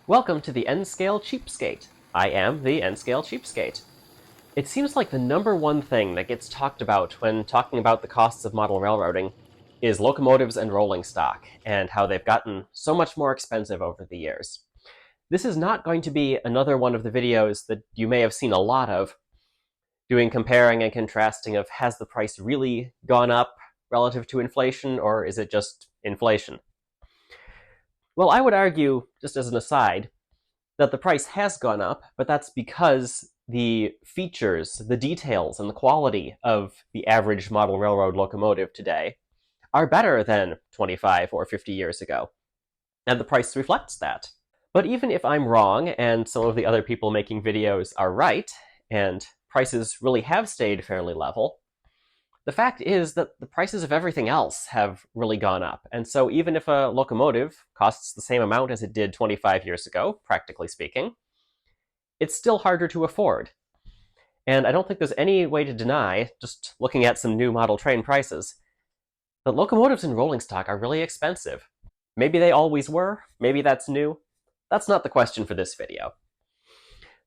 Welcome to the N-Scale Cheapskate. I am the N-Scale Cheapskate. It seems like the number one thing that gets talked about when talking about the costs of model railroading is locomotives and rolling stock, and how they've gotten so much more expensive over the years. This is not going to be another one of the videos that you may have seen a lot of, doing comparing and contrasting of has the price really gone up relative to inflation, or is it just inflation? Well, I would argue, just as an aside, that the price has gone up, but that's because the features, the details, and the quality of the average model railroad locomotive today are better than 25 or 50 years ago, and the price reflects that. But even if I'm wrong, and some of the other people making videos are right, and prices really have stayed fairly level, the fact is that the prices of everything else have really gone up. And so even if a locomotive costs the same amount as it did 25 years ago, practically speaking, it's still harder to afford. And I don't think there's any way to deny, just looking at some new model train prices, that locomotives in rolling stock are really expensive. Maybe they always were, maybe that's new. That's not the question for this video.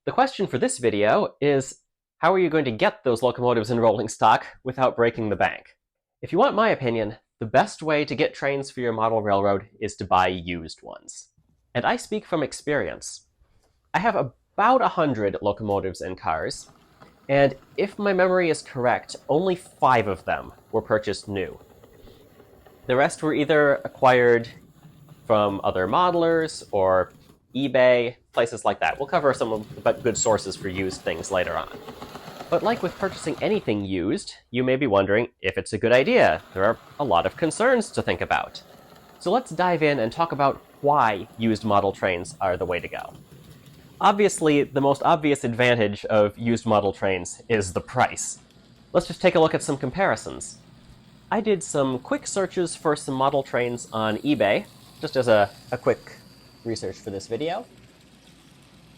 The question for this video is, how are you going to get those locomotives in rolling stock without breaking the bank? If you want my opinion, the best way to get trains for your model railroad is to buy used ones. And I speak from experience. I have about 100 locomotives and cars, and if my memory is correct, only 5 of them were purchased new. The rest were either acquired from other modelers or eBay, places like that. We'll cover some of the good sources for used things later on. But like with purchasing anything used, you may be wondering if it's a good idea. There are a lot of concerns to think about. So let's dive in and talk about why used model trains are the way to go. Obviously, the most obvious advantage of used model trains is the price. Let's just take a look at some comparisons. I did some quick searches for some model trains on eBay, just as a quick research for this video,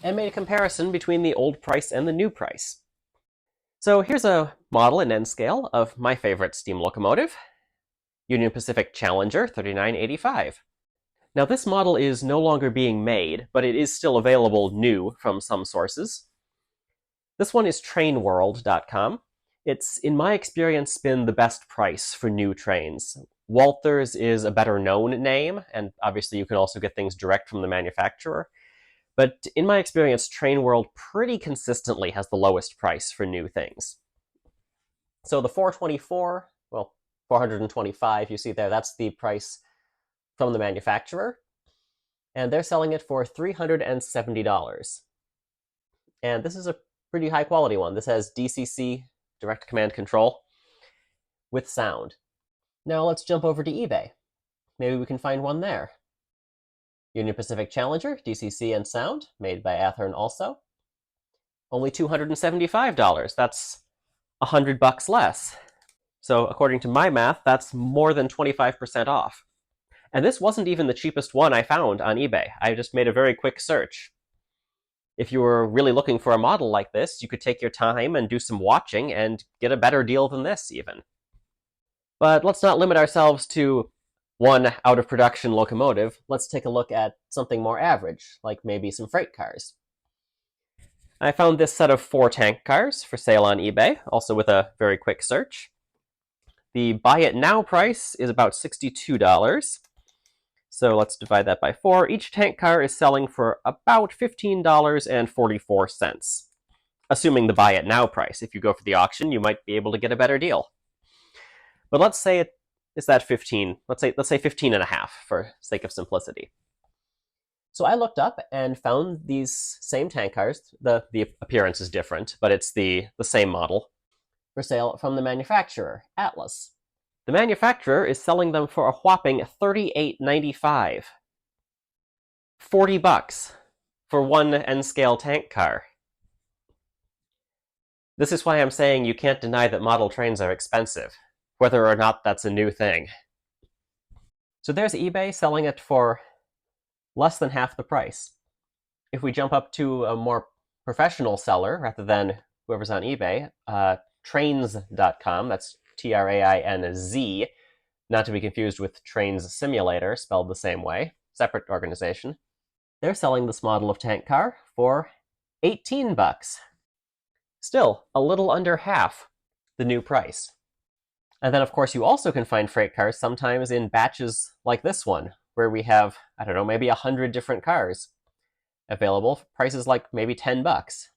and made a comparison between the old price and the new price. So here's a model in N-scale of my favorite steam locomotive, Union Pacific Challenger 3985. Now this model is no longer being made, but it is still available new from some sources. This one is trainworld.com. It's, in my experience, been the best price for new trains. Walthers is a better known name, and obviously you can also get things direct from the manufacturer. But in my experience, Trainworld pretty consistently has the lowest price for new things. So the 424, well, 425 you see there, that's the price from the manufacturer. And they're selling it for $370. And this is a pretty high quality one. This has DCC, direct command control, with sound. Now let's jump over to eBay. Maybe we can find one there. Union Pacific Challenger, DCC and sound, made by Athearn also. Only $275. That's $100 less. So according to my math, that's more than 25% off. And this wasn't even the cheapest one I found on eBay. I just made a very quick search. If you were really looking for a model like this, you could take your time and do some watching and get a better deal than this, even. But let's not limit ourselves to one out-of-production locomotive. Let's take a look at something more average, like maybe some freight cars. I found this set of 4 tank cars for sale on eBay, also with a very quick search. The buy it now price is about $62. So let's divide that by 4. Each tank car is selling for about $15.44, assuming the buy it now price. If you go for the auction, you might be able to get a better deal. But let's say it's that 15. Let's say 15 and a half for sake of simplicity. So I looked up and found these same tank cars. The appearance is different, but it's the same model, for sale from the manufacturer, Atlas. The manufacturer is selling them for a whopping $38.95. $40 for one N-scale tank car. This is why I'm saying you can't deny that model trains are expensive, whether or not that's a new thing. So there's eBay selling it for less than half the price. If we jump up to a more professional seller, rather than whoever's on eBay, trainz.com, that's Trainz, not to be confused with Trains Simulator, spelled the same way, separate organization. they're selling this model of tank car for $18. Still, a little under half the new price. And then, of course, you also can find freight cars sometimes in batches like this one, where we have, I don't know, maybe 100 different cars available, prices like maybe $10.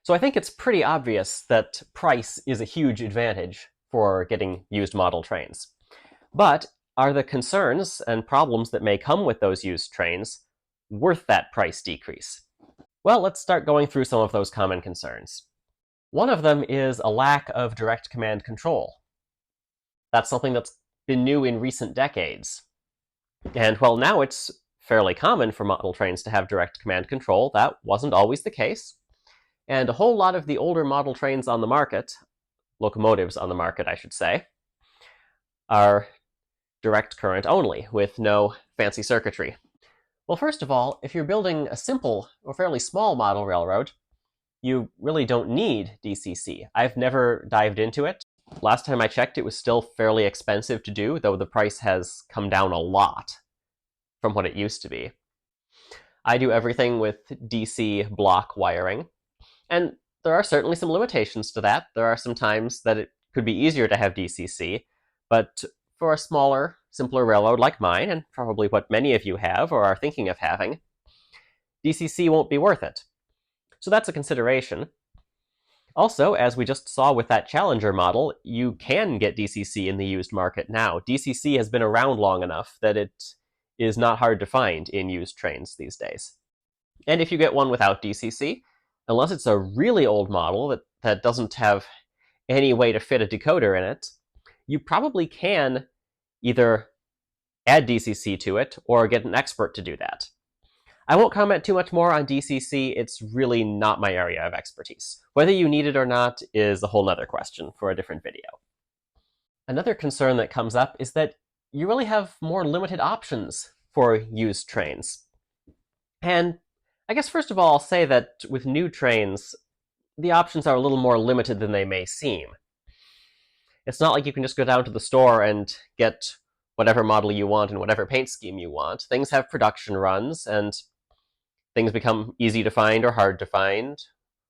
So I think it's pretty obvious that price is a huge advantage for getting used model trains. But are the concerns and problems that may come with those used trains worth that price decrease? Well, let's start going through some of those common concerns. One of them is a lack of direct command control. That's something that's been new in recent decades. And while now it's fairly common for model trains to have direct command control, that wasn't always the case. And a whole lot of the older model trains on the market, locomotives on the market, I should say, are direct current only, with no fancy circuitry. Well, first of all, if you're building a simple or fairly small model railroad, you really don't need DCC. I've never dived into it. Last time I checked, it was still fairly expensive to do, though the price has come down a lot from what it used to be. I do everything with DC block wiring, and there are certainly some limitations to that. There are some times that it could be easier to have DCC, but for a smaller, simpler railroad like mine, and probably what many of you have or are thinking of having, DCC won't be worth it. So that's a consideration. Also, as we just saw with that Challenger model, you can get DCC in the used market now. DCC has been around long enough that it is not hard to find in used trains these days. And if you get one without DCC, unless it's a really old model that doesn't have any way to fit a decoder in it, you probably can either add DCC to it or get an expert to do that. I won't comment too much more on DCC. It's really not my area of expertise. Whether you need it or not is a whole nother question for a different video. Another concern that comes up is that you really have more limited options for used trains. And I guess first of all, I'll say that with new trains, the options are a little more limited than they may seem. It's not like you can just go down to the store and get whatever model you want and whatever paint scheme you want. Things have production runs, and things become easy to find or hard to find.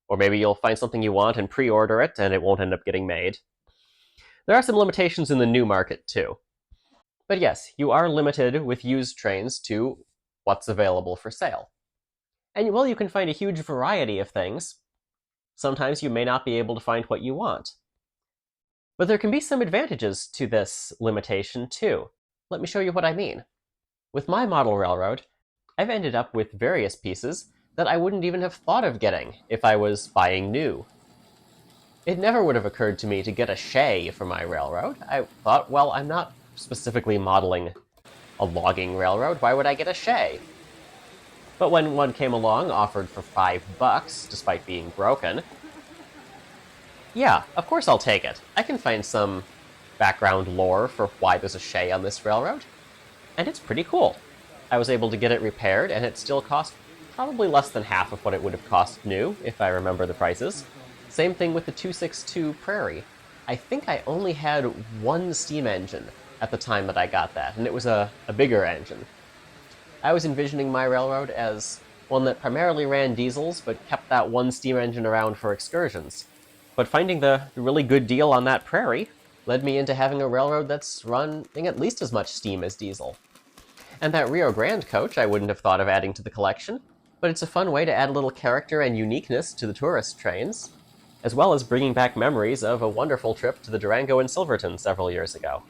Or maybe you'll find something you want and pre-order it, and it won't end up getting made. There are some limitations in the new market, too. But yes, you are limited with used trains to what's available for sale. And while you can find a huge variety of things, sometimes you may not be able to find what you want. But there can be some advantages to this limitation, too. Let me show you what I mean. With my model railroad, I've ended up with various pieces that I wouldn't even have thought of getting if I was buying new. It never would have occurred to me to get a shay for my railroad. I thought, well, I'm not specifically modeling a logging railroad. Why would I get a shay? But when one came along offered for $5, despite being broken, yeah, of course I'll take it. I can find some background lore for why there's a shay on this railroad, and it's pretty cool. I was able to get it repaired, and it still cost probably less than half of what it would have cost new, if I remember the prices. Same thing with the 262 Prairie. I think I only had one steam engine at the time that I got that, and it was a bigger engine. I was envisioning my railroad as one that primarily ran diesels, but kept that one steam engine around for excursions. But finding the really good deal on that Prairie led me into having a railroad that's running at least as much steam as diesel. And that Rio Grande coach I wouldn't have thought of adding to the collection, but it's a fun way to add a little character and uniqueness to the tourist trains, as well as bringing back memories of a wonderful trip to the Durango and Silverton several years ago.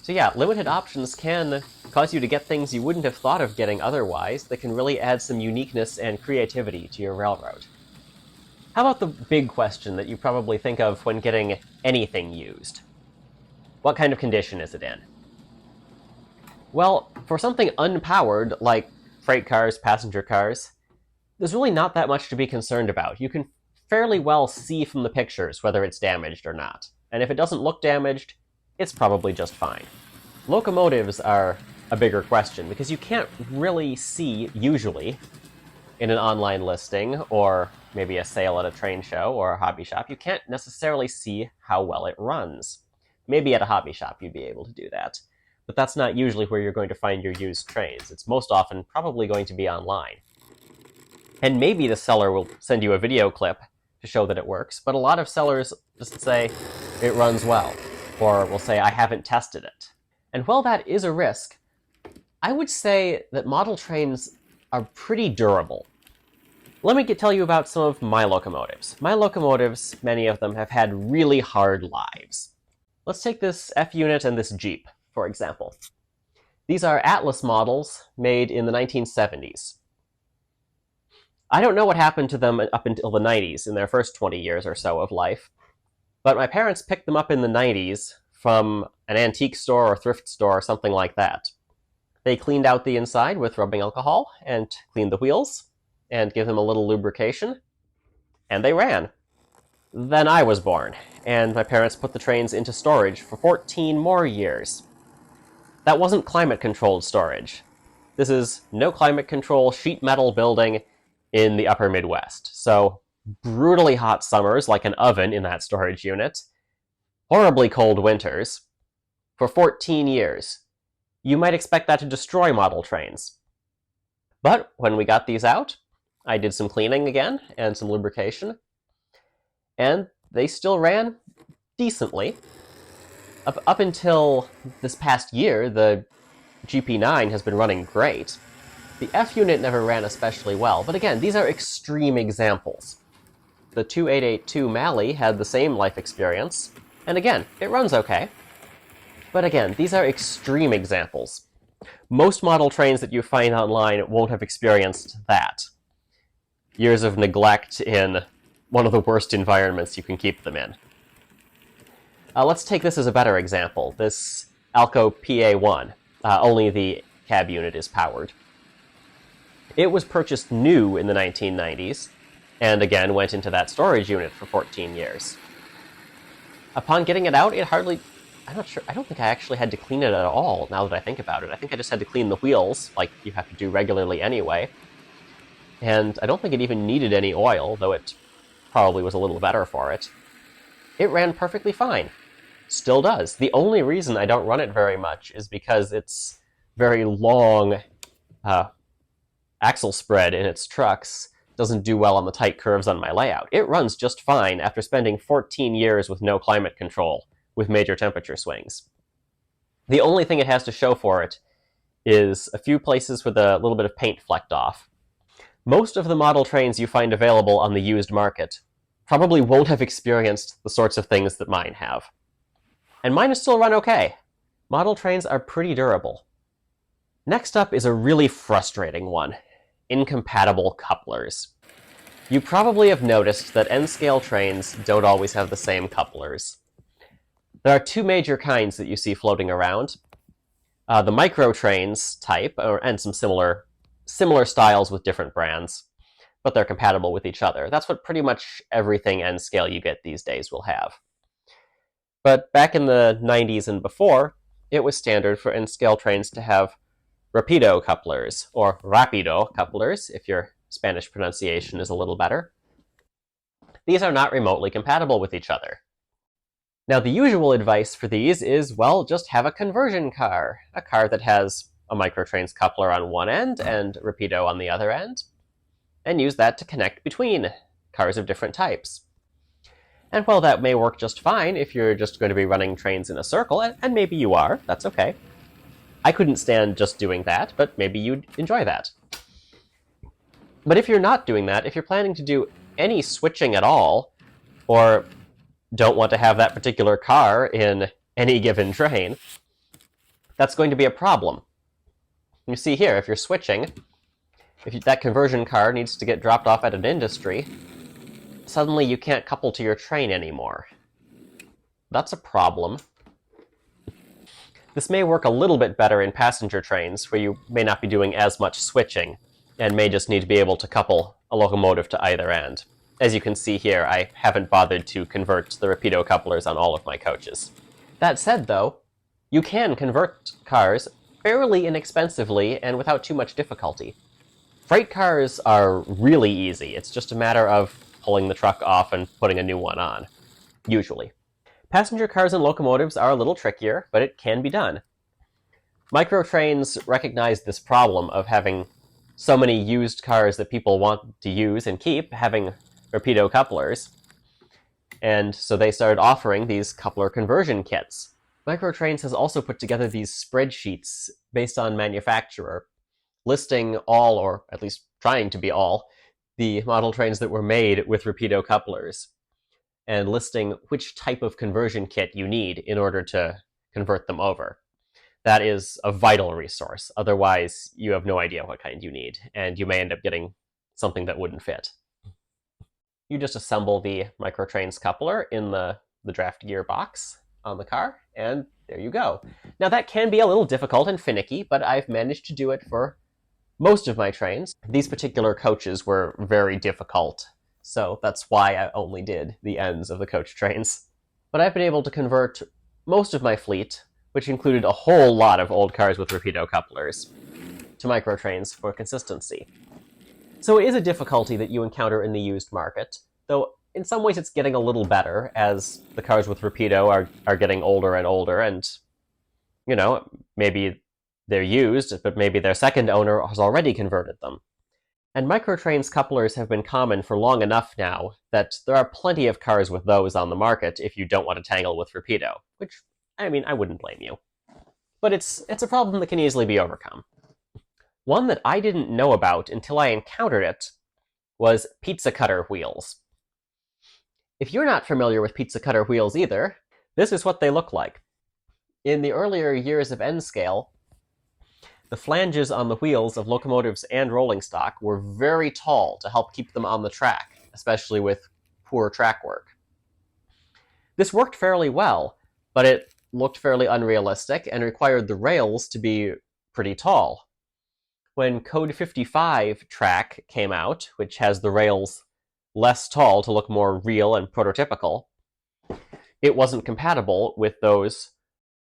So yeah, limited options can cause you to get things you wouldn't have thought of getting otherwise that can really add some uniqueness and creativity to your railroad. How about the big question that you probably think of when getting anything used? What kind of condition is it in? Well, for something unpowered, like freight cars, passenger cars, there's really not that much to be concerned about. You can fairly well see from the pictures whether it's damaged or not. And if it doesn't look damaged, it's probably just fine. Locomotives are a bigger question, because you can't really see, usually, in an online listing, or maybe a sale at a train show or a hobby shop, you can't necessarily see how well it runs. Maybe at a hobby shop you'd be able to do that. but that's not usually where you're going to find your used trains. It's most often probably going to be online. And maybe the seller will send you a video clip to show that it works, but a lot of sellers just say it runs well, or will say I haven't tested it. And while that is a risk, I would say that model trains are pretty durable. Let me tell you about some of my locomotives. My locomotives, many of them, have had really hard lives. Let's take this F unit and this Jeep, for example. These are Atlas models made in the 1970s. I don't know what happened to them up until the 90s, in their first 20 years or so of life, but my parents picked them up in the 90s from an antique store or thrift store or something like that. They cleaned out the inside with rubbing alcohol and cleaned the wheels and gave them a little lubrication, and they ran. Then I was born, and my parents put the trains into storage for 14 more years. That wasn't climate-controlled storage. This is no climate control sheet metal building in the upper Midwest. So brutally hot summers, like an oven in that storage unit, horribly cold winters, for 14 years. You might expect that to destroy model trains. But when we got these out, I did some cleaning again and some lubrication, and they still ran decently. Up until this past year, the GP9 has been running great. The F unit never ran especially well, but again, these are extreme examples. The 2882 Mali had the same life experience, and again, it runs okay. But again, these are extreme examples. Most model trains that you find online won't have experienced that. Years of neglect in one of the worst environments you can keep them in. Let's take this as a better example. This Alco PA1, only the cab unit is powered. It was purchased new in the 1990s, and again went into that storage unit for 14 years. Upon getting it out, I'm not sure, I don't think I actually had to clean it at all, now that I think about it. I think I just had to clean the wheels, like you have to do regularly anyway. And I don't think it even needed any oil, though it probably was a little better for it. It ran perfectly fine. Still does. The only reason I don't run it very much is because it's very long axle spread in its trucks doesn't do well on the tight curves on my layout. It runs just fine after spending 14 years with no climate control, with major temperature swings. The only thing it has to show for it is a few places with a little bit of paint flecked off. Most of the model trains you find available on the used market probably won't have experienced the sorts of things that mine have. And mine still run okay. Model trains are pretty durable. Next up is a really frustrating one: incompatible couplers. You probably have noticed that N-scale trains don't always have the same couplers. There are two major kinds that you see floating around. The micro trains type, and some similar styles with different brands, but they're compatible with each other. That's what pretty much everything N-scale you get these days will have. But back in the 90s and before, it was standard for N-scale trains to have Rapido couplers, or Rapido couplers, if your Spanish pronunciation is a little better. These are not remotely compatible with each other. Now, the usual advice for these is, well, just have a conversion car. A car that has a microtrains coupler on one end and Rapido on the other end, and use that to connect between cars of different types. And while that may work just fine if you're just going to be running trains in a circle, and maybe you are, that's okay. I couldn't stand just doing that, but maybe you'd enjoy that. But if you're not doing that, if you're planning to do any switching at all, or don't want to have that particular car in any given train, that's going to be a problem. You see here, if you're switching, that conversion car needs to get dropped off at an industry, suddenly you can't couple to your train anymore. That's a problem. This may work a little bit better in passenger trains, where you may not be doing as much switching, and may just need to be able to couple a locomotive to either end. As you can see here, I haven't bothered to convert the Rapido couplers on all of my coaches. That said, though, you can convert cars fairly inexpensively and without too much difficulty. Freight cars are really easy. It's just a matter of pulling the truck off and putting a new one on, usually. Passenger cars and locomotives are a little trickier, but it can be done. Microtrains recognized this problem of having so many used cars that people want to use and keep having Rapido couplers, and so they started offering these coupler conversion kits. Microtrains has also put together these spreadsheets based on manufacturer, listing all, or at least trying to be all, the model trains that were made with Rapido couplers, and listing which type of conversion kit you need in order to convert them over. That is a vital resource. Otherwise, you have no idea what kind you need, and you may end up getting something that wouldn't fit. You just assemble the Microtrains coupler in the draft gear box on the car, and there you go. Now that can be a little difficult and finicky, but I've managed to do it for most of my trains. These particular coaches were very difficult, so that's why I only did the ends of the coach trains. But I've been able to convert most of my fleet, which included a whole lot of old cars with Rapido couplers, to Microtrains for consistency. So it is a difficulty that you encounter in the used market, though in some ways it's getting a little better as the cars with Rapido are getting older and older, and, you know, maybe they're used, but maybe their second owner has already converted them. And Microtrains couplers have been common for long enough now that there are plenty of cars with those on the market if you don't want to tangle with Rapido, which, I mean, I wouldn't blame you. But it's a problem that can easily be overcome. One that I didn't know about until I encountered it was pizza cutter wheels. If you're not familiar with pizza cutter wheels either, this is what they look like. In the earlier years of N-Scale, the flanges on the wheels of locomotives and rolling stock were very tall to help keep them on the track, especially with poor track work. This worked fairly well, but it looked fairly unrealistic and required the rails to be pretty tall. When Code 55 track came out, which has the rails less tall to look more real and prototypical, it wasn't compatible with those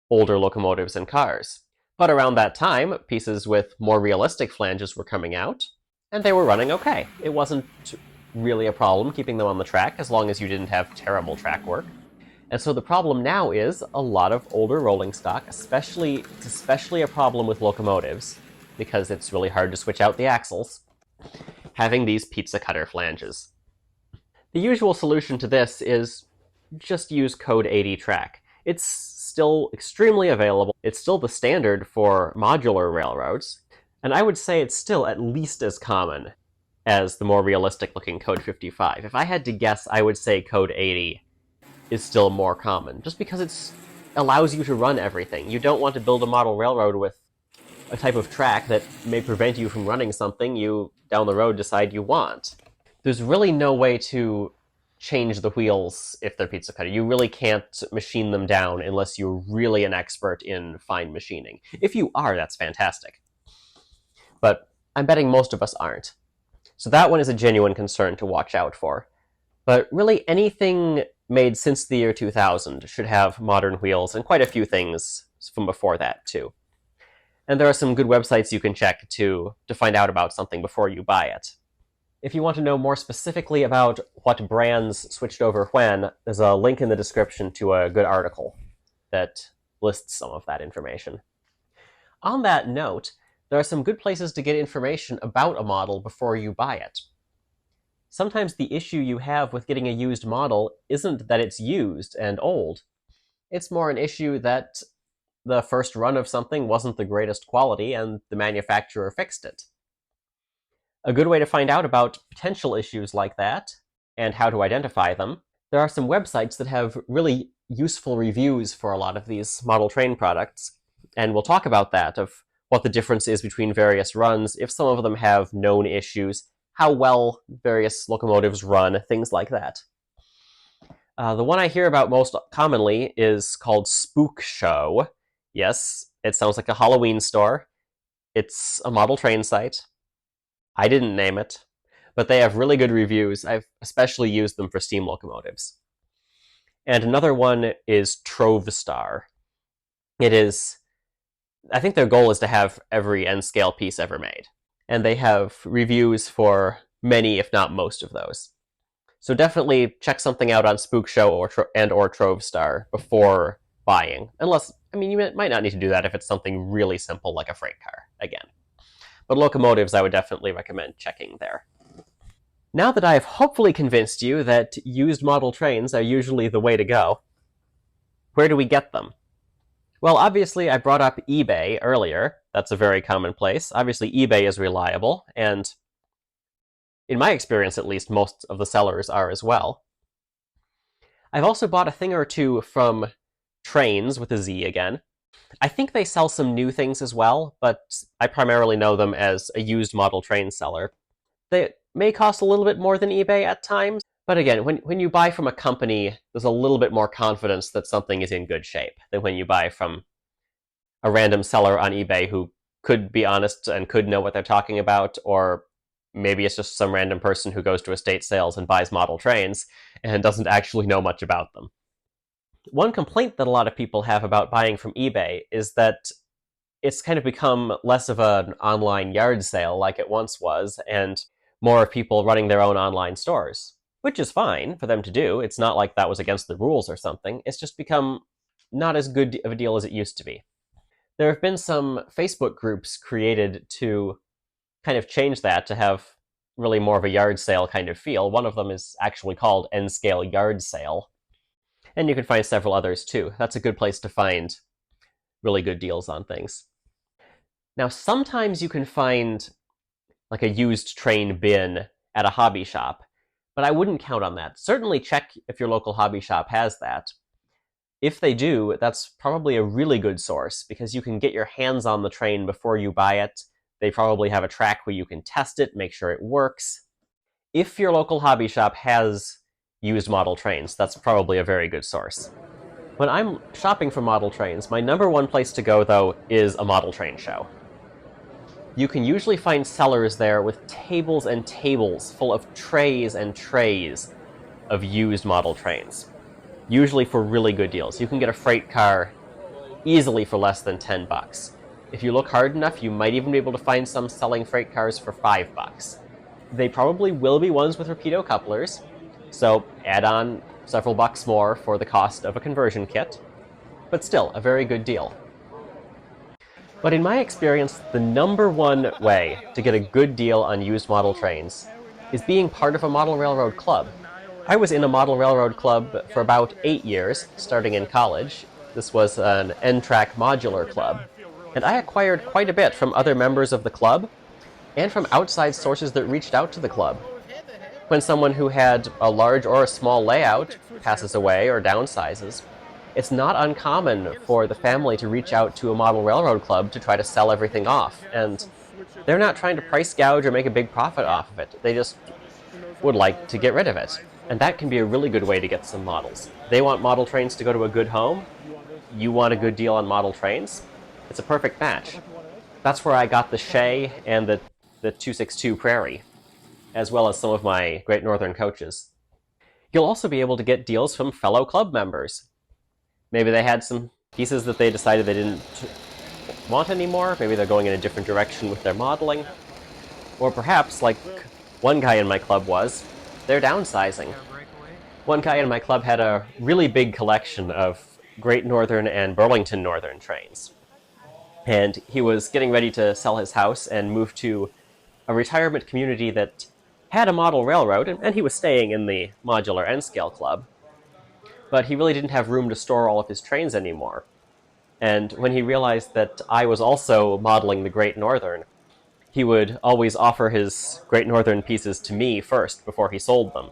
older locomotives and cars. But around that time, pieces with more realistic flanges were coming out, and they were running okay. It wasn't really a problem keeping them on the track as long as you didn't have terrible track work. And so the problem now is a lot of older rolling stock, it's especially a problem with locomotives, because it's really hard to switch out the axles, having these pizza cutter flanges. The usual solution to this is just use Code 80 track. It's still extremely available. It's still the standard for modular railroads, and I would say it's still at least as common as the more realistic-looking Code 55. If I had to guess, I would say Code 80 is still more common, just because it allows you to run everything. You don't want to build a model railroad with a type of track that may prevent you from running something you, down the road, decide you want. There's really no way to change the wheels if they're pizza cutter. You really can't machine them down unless you're really an expert in fine machining. If you are, that's fantastic. But I'm betting most of us aren't. So that one is a genuine concern to watch out for. But really anything made since the year 2000 should have modern wheels, and quite a few things from before that too. And there are some good websites you can check to find out about something before you buy it. If you want to know more specifically about what brands switched over when, there's a link in the description to a good article that lists some of that information. On that note, there are some good places to get information about a model before you buy it. Sometimes the issue you have with getting a used model isn't that it's used and old. It's more an issue that the first run of something wasn't the greatest quality and the manufacturer fixed it. A good way to find out about potential issues like that, and how to identify them, there are some websites that have really useful reviews for a lot of these model train products, and we'll talk about that, of what the difference is between various runs, if some of them have known issues, how well various locomotives run, things like that. The one I hear about most commonly is called Spook Show. Yes, it sounds like a Halloween store. It's a model train site. I didn't name it, but they have really good reviews. I've especially used them for steam locomotives. And another one is Trovestar. I think their goal is to have every N-Scale piece ever made. And they have reviews for many, if not most of those. So definitely check something out on Spook Show or Trovestar before buying. Unless, I mean, you might not need to do that if it's something really simple like a freight car, again. But locomotives, I would definitely recommend checking there. Now that I have hopefully convinced you that used model trains are usually the way to go, where do we get them? Well, obviously, I brought up eBay earlier. That's a very common place. Obviously, eBay is reliable, and in my experience, at least, most of the sellers are as well. I've also bought a thing or two from Trains, with a Z again. I think they sell some new things as well, but I primarily know them as a used model train seller. They may cost a little bit more than eBay at times, but again, when you buy from a company, there's a little bit more confidence that something is in good shape than when you buy from a random seller on eBay who could be honest and could know what they're talking about, or maybe it's just some random person who goes to estate sales and buys model trains and doesn't actually know much about them. One complaint that a lot of people have about buying from eBay is that it's kind of become less of an online yard sale like it once was, and more of people running their own online stores, which is fine for them to do. It's not like that was against the rules or something. It's just become not as good of a deal as it used to be. There have been some Facebook groups created to kind of change that to have really more of a yard sale kind of feel. One of them is actually called N-Scale Yard Sale. And you can find several others too. That's a good place to find really good deals on things. Now, sometimes you can find like a used train bin at a hobby shop, but I wouldn't count on that. Certainly check if your local hobby shop has that. If they do, that's probably a really good source because you can get your hands on the train before you buy it. They probably have a track where you can test it, make sure it works. If your local hobby shop has used model trains, that's probably a very good source. When I'm shopping for model trains, my number one place to go, though, is a model train show. You can usually find sellers there with tables and tables full of trays and trays of used model trains, usually for really good deals. You can get a freight car easily for less than $10. If you look hard enough, you might even be able to find some selling freight cars for $5. They probably will be ones with Rapido couplers, so add on several bucks more for the cost of a conversion kit, but still a very good deal. But in my experience, the number one way to get a good deal on used model trains is being part of a model railroad club. I was in a model railroad club for about 8 years, starting in college. This was an N-track modular club, and I acquired quite a bit from other members of the club and from outside sources that reached out to the club. When someone who had a large or a small layout passes away or downsizes, it's not uncommon for the family to reach out to a model railroad club to try to sell everything off, and they're not trying to price gouge or make a big profit off of it. They just would like to get rid of it. And that can be a really good way to get some models. They want model trains to go to a good home. You want a good deal on model trains. It's a perfect match. That's where I got the Shay and the 262 Prairie, as well as some of my Great Northern coaches. You'll also be able to get deals from fellow club members. Maybe they had some pieces that they decided they didn't want anymore. Maybe they're going in a different direction with their modeling. Or perhaps, like one guy in my club was, they're downsizing. One guy in my club had a really big collection of Great Northern and Burlington Northern trains. And he was getting ready to sell his house and move to a retirement community that had a model railroad, and he was staying in the modular N-Scale club. But he really didn't have room to store all of his trains anymore. And when he realized that I was also modeling the Great Northern, he would always offer his Great Northern pieces to me first before he sold them.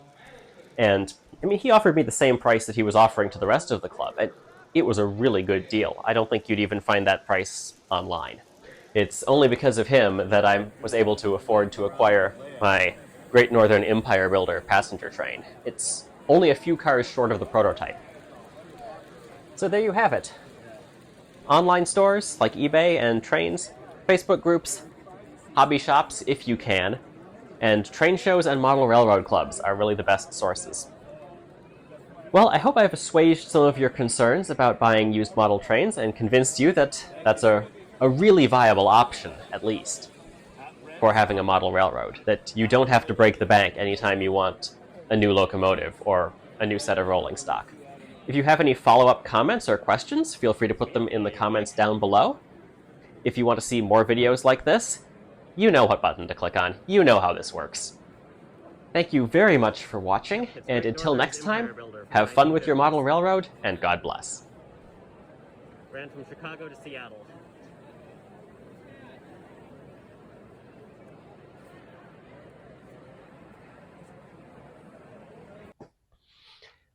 And, I mean, he offered me the same price that he was offering to the rest of the club, and it was a really good deal. I don't think you'd even find that price online. It's only because of him that I was able to afford to acquire my Great Northern Empire Builder passenger train. It's only a few cars short of the prototype. So there you have it. Online stores like eBay and trains, Facebook groups, hobby shops if you can, and train shows and model railroad clubs are really the best sources. Well, I hope I've assuaged some of your concerns about buying used model trains and convinced you that that's a really viable option, at least, for having a model railroad, that you don't have to break the bank anytime you want a new locomotive or a new set of rolling stock. If you have any follow-up comments or questions, feel free to put them in the comments down below. If you want to see more videos like this, you know what button to click on. You know how this works. Thank you very much for watching, and until next time, have fun with your model railroad, and God bless. Ran from Chicago to Seattle.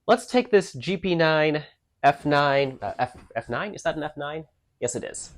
Let's take this GP9 F9, F9? Is that an F9? Yes, it is.